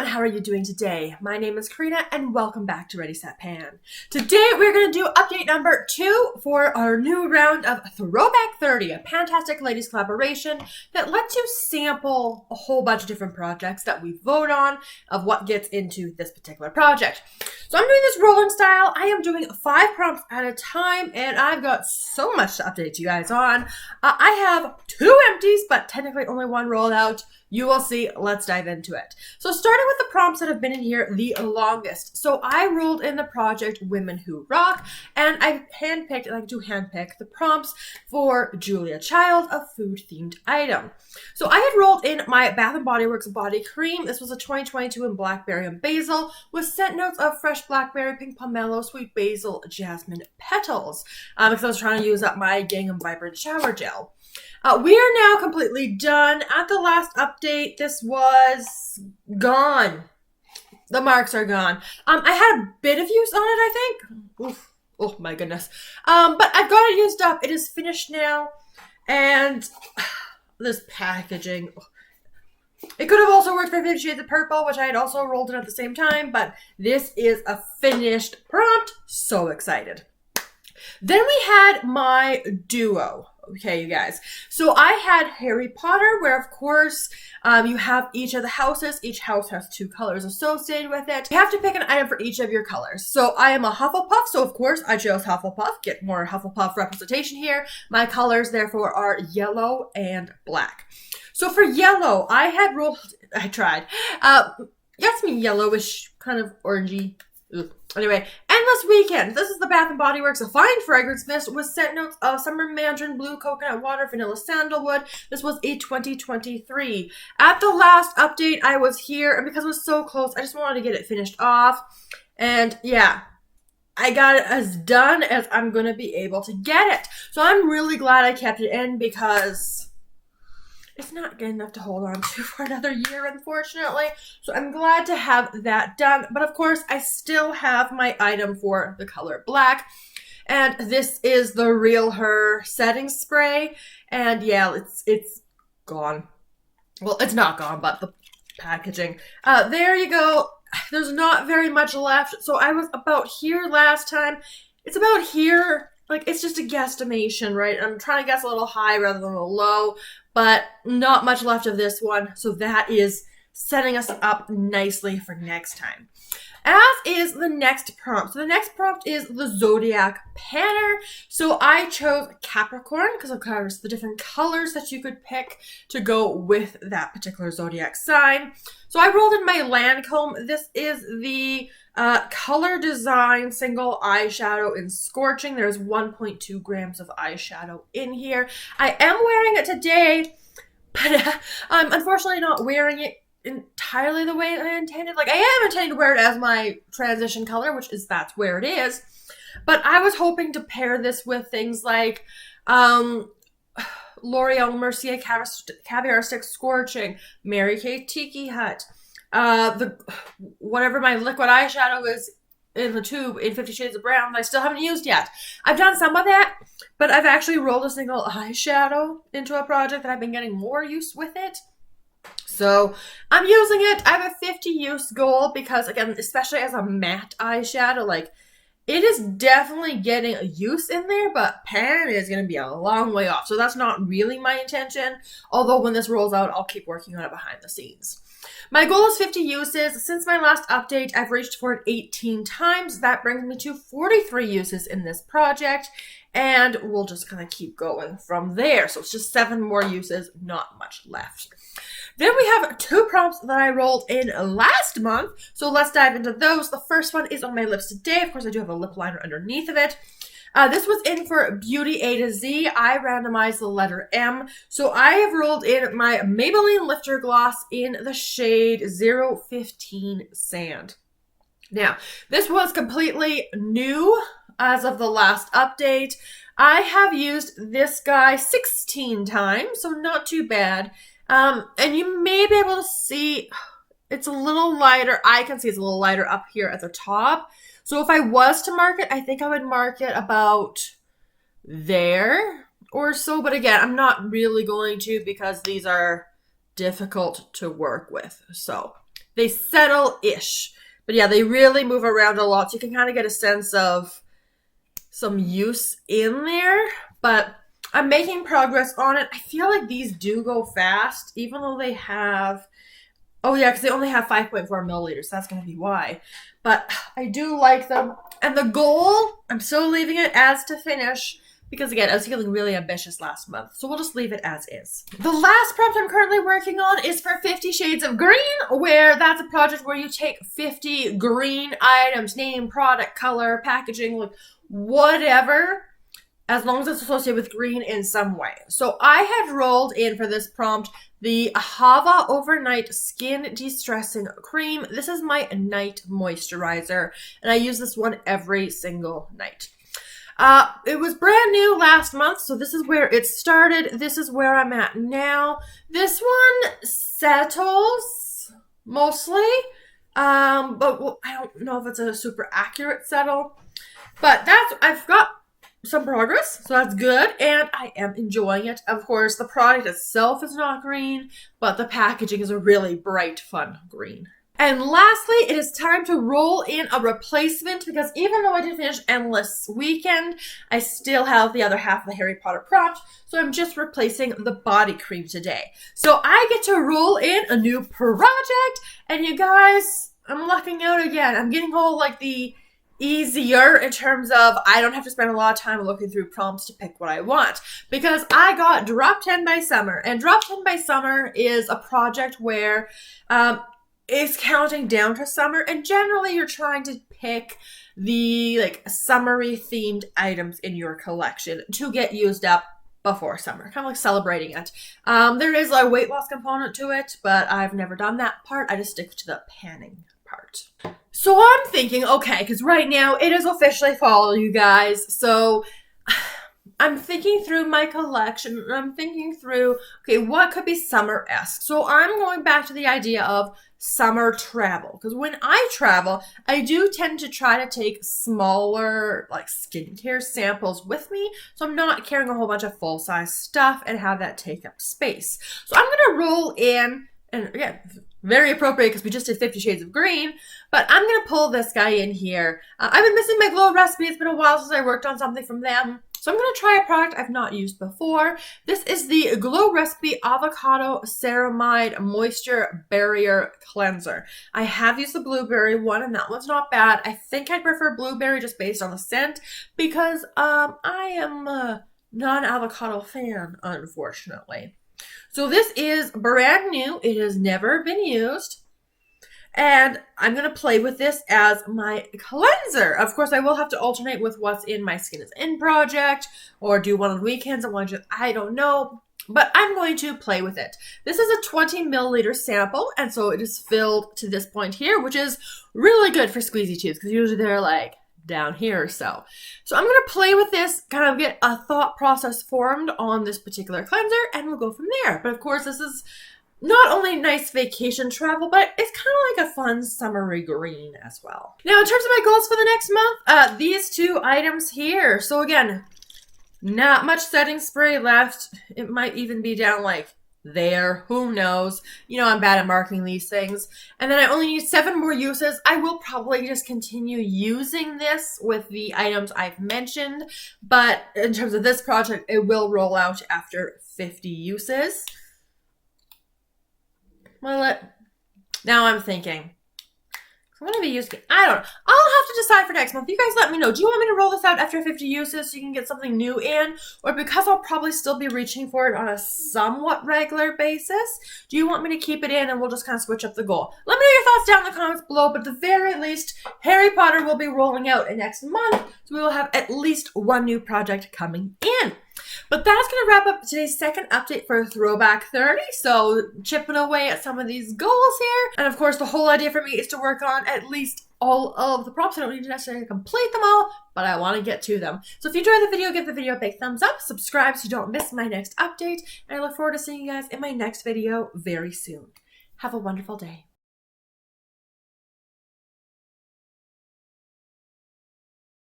everyone, how are you doing today? My name is Karina and welcome back to Ready Set Pan. Today we're going to do update number 2 for our new round of Throwback 30, a PANtastic Ladies collaboration that lets you sample a whole bunch of different projects that we vote on of what gets into this particular project. So I'm doing this rolling style. I am doing 5 prompts at a time and I've got so much to update you guys on. I have 2 empties, but technically only 1 rolled out. You will see. Let's dive into it. So starting with the prompts that have been in here the longest. So I rolled in the project Women Who Rock, and I handpicked, like to handpick the prompts for Julia Child, a food-themed item. So I had rolled in my Bath & Body Works body cream. This was a 2022 in Blackberry and Basil with scent notes of fresh blackberry, pink pomelo, sweet basil, jasmine petals. Because I was trying to use up my Gingham Vibrant Shower Gel. We are now completely done. At the last update, this was gone. The marks are gone. I had a bit of use on it, I think. Oof. Oh my goodness. But I've got it used up. It is finished now. And this packaging. It could have also worked for 50 Shades of Purple, which I had also rolled in at the same time. But this is a finished prompt. So excited. Then we had my duo. Okay, you guys. So I had Harry Potter, where of course you have each of the houses. Each house has 2 colors associated with it. You have to pick an item for each of your colors. So I am a Hufflepuff, so of course I chose Hufflepuff. Get more Hufflepuff representation here. My colors, therefore, are yellow and black. So for yellow, I had rolled, I tried. Yes, me yellowish, kind of orangey. Ugh. Anyway, Endless Weekend. This is the Bath & Body Works A Fine Fragrance Mist with scent notes of summer mandarin, blue coconut water, vanilla sandalwood. This was a 2023. At the last update, I was here, and because it was so close, I just wanted to get it finished off. And yeah, I got it as done as I'm going to be able to get it. So I'm really glad I kept it in because it's not good enough to hold on to for another year, unfortunately. So I'm glad to have that done. But of course, I still have my item for the color black. And this is the Real Her setting spray. And yeah, it's gone. Well, it's not gone, but the packaging. There you go. There's not very much left. So I was about here last time. It's about here. Like, it's just a guesstimation, right? I'm trying to guess a little high rather than a low, but not much left of this one. So that is setting us up nicely for next time. As is the next prompt. So the next prompt is the Zodiac Panner. So I chose Capricorn because of course the different colors that you could pick to go with that particular zodiac sign. So I rolled in my Lancome. This is the color design single eyeshadow in Scorching. There's 1.2 grams of eyeshadow in here. I am wearing it today, but I'm unfortunately not wearing it entirely the way I intended. Like, I am intending to wear it as my transition color, which is that's where it is. But I was hoping to pair this with things like L'Oreal Mercier Caviar Stick Scorching, Mary Kay Tiki Hut, whatever my liquid eyeshadow is in the tube in 50 Shades of Brown that I still haven't used yet. I've done some of that, but I've actually rolled a single eyeshadow into a project that I've been getting more use with it. So I'm using it. I have a 50 use goal because, again, especially as a matte eyeshadow, like, it is definitely getting a use in there, but pan is going to be a long way off. So that's not really my intention. Although when this rolls out, I'll keep working on it behind the scenes. My goal is 50 uses. Since my last update, I've reached for it 18 times. That brings me to 43 uses in this project. And we'll just kind of keep going from there. So it's just 7 more uses, not much left. Then we have 2 prompts that I rolled in last month. So let's dive into those. The first one is on my lips today. Of course, I do have a lip liner underneath of it. This was in for Beauty A to Z. I randomized the letter M. So I have rolled in my Maybelline Lifter Gloss in the shade 015 Sand. Now, this was completely new as of the last update. I have used this guy 16 times, so not too bad. And you may be able to see it's a little lighter. I can see it's a little lighter up here at the top. So if I was to mark it, I think I would mark it about there or so. But again, I'm not really going to because these are difficult to work with. So they settle-ish. But yeah, they really move around a lot, so you can kind of get a sense of some use in there. But I'm making progress on it. I feel like these do go fast, even though they have... Oh yeah, because they only have 5.4 milliliters. So that's going to be why. But I do like them. And the goal, I'm still leaving it as to finish. Because again, I was feeling really ambitious last month. So we'll just leave it as is. The last prompt I'm currently working on is for 50 Shades of Green. Where that's a project where you take 50 green items. Name, product, color, packaging, like whatever. As long as it's associated with green in some way. So I had rolled in for this prompt the Ahava Overnight Skin De-Stressing Cream. This is my night moisturizer. And I use this one every single night. It was brand new last month, so this is where it started. This is where I'm at now. This one settles mostly, but I don't know if it's a super accurate settle. But I've got some progress, so that's good, and I am enjoying it. Of course, the product itself is not green, but the packaging is a really bright, fun green. And lastly, it is time to roll in a replacement because even though I did finish Endless Weekend, I still have the other half of the Harry Potter prompt, so I'm just replacing the body cream today. So I get to roll in a new project, and you guys, I'm lucking out again. I'm getting all like the easier in terms of I don't have to spend a lot of time looking through prompts to pick what I want because I got Drop 10 by Summer, and Drop 10 by Summer is a project where it's counting down to summer, and generally you're trying to pick the like summery themed items in your collection to get used up before summer, kind of like celebrating it. There is a weight loss component to it, but I've never done that part. I just stick to the panning part. So I'm thinking, okay, because right now it is officially fall, you guys. So I'm thinking through my collection, and I'm thinking through, okay, what could be summer-esque? So I'm going back to the idea of summer travel. Because when I travel, I do tend to try to take smaller, like, skincare samples with me. So I'm not carrying a whole bunch of full-size stuff and have that take up space. So I'm going to roll in, and again, very appropriate because we just did 50 Shades of Green, but I'm going to pull this guy in here. I've been missing my Glow recipe. It's been a while since I worked on something from them. So I'm going to try a product I've not used before. This is the Glow Recipe Avocado Ceramide Moisture Barrier Cleanser. I have used the blueberry one, and that one's not bad. I think I'd prefer blueberry just based on the scent because I am not an avocado fan, unfortunately. So this is brand new. It has never been used. And I'm going to play with this as my cleanser. Of course, I will have to alternate with what's in my Skin is In project or do one on weekends and one just, I don't know. But I'm going to play with it. This is a 20 milliliter sample, and so it is filled to this point here, which is really good for squeezy tubes because usually they're like down here or so. So I'm going to play with this, kind of get a thought process formed on this particular cleanser, and we'll go from there. But of course, this is not only nice vacation travel, but it's kind of like a fun summery green as well. Now, in terms of my goals for the next month, these two items here. So again, not much setting spray left. It might even be down like there. Who knows? You know, I'm bad at marking these things. And then I only need 7 more uses. I will probably just continue using this with the items I've mentioned. But in terms of this project, it will roll out after 50 uses. Well, now I'm thinking, I'm going to be using, I don't know. I'll have to decide for next month. You guys let me know. Do you want me to roll this out after 50 uses so you can get something new in? Or because I'll probably still be reaching for it on a somewhat regular basis, do you want me to keep it in and we'll just kind of switch up the goal? Let me know your thoughts down in the comments below, but at the very least, Harry Potter will be rolling out in next month, so we will have at least one new project coming in. But that's going to wrap up today's second update for Throwback 30. So chipping away at some of these goals here. And of course, the whole idea for me is to work on at least all of the prompts. I don't need to necessarily complete them all, but I want to get to them. So if you enjoyed the video, give the video a big thumbs up. Subscribe so you don't miss my next update. And I look forward to seeing you guys in my next video very soon. Have a wonderful day.